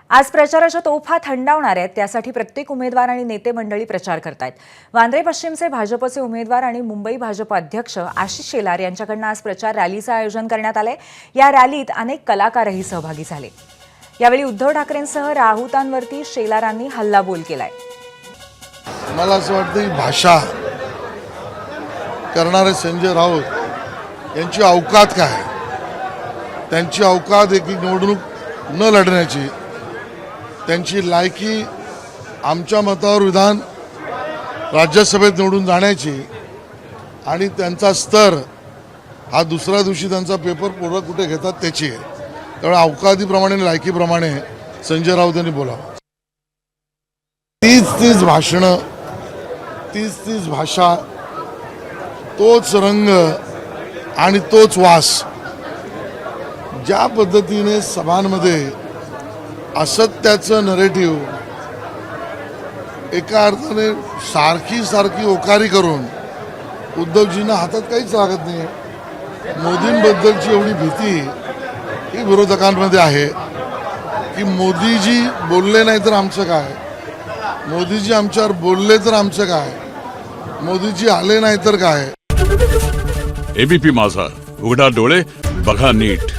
आज प्रचाराच्या तोफा थंडावणार आहेत, त्यासाठी प्रत्येक उमेदवार आणि नेते मंडळी प्रचार करतायत। वांद्रे पश्चिमचे भाजपचे उमेदवार आणि मुंबई भाजप अध्यक्ष आशिष शेलार यांच्याकडून आज प्रचार रॅलीचं आयोजन करण्यात आले। या रॅलीत अनेक कलाकारही सहभागी झाले। यावेळी उद्धव ठाकरेंसह राहुतांवरती शेलारांनी हल्लाबोल केलाय। मला असं वाटतं की भाषा करणारे संजय राऊत यांची औकात काय, त्यांची औकात एक निवडणूक न लढण्याची, त्यांची लायकी आमच्या मतावर विधान राज्यसभेत निवडून जाण्याची आणि त्यांचा स्तर हा दुसऱ्या दिवशी त्यांचा पेपर पुढं कुठे घेतात त्याची आहे। त्यामुळे अवकादीप्रमाणे लायकीप्रमाणे संजय राऊत यांनी बोलावं। तीच भाषणं, तीच भाषा, तोच रंग आणि तोच वास, ज्या पद्धतीने सभांमध्ये असत्याचं नरेटिव्ह एका अर्थाने सारखी ओकारी करून उद्धवजींना हातात काहीच लागत नाही। मोदींबद्दलची एवढी भीती ही विरोधकांमध्ये आहे की मोदीजी बोलले नाही तर आमचं काय, मोदीजी आमच्यावर बोलले तर आमचं काय, मोदीजी आले नाही तर काय। एबीपी माझा, उघडा डोळे बघा नीट।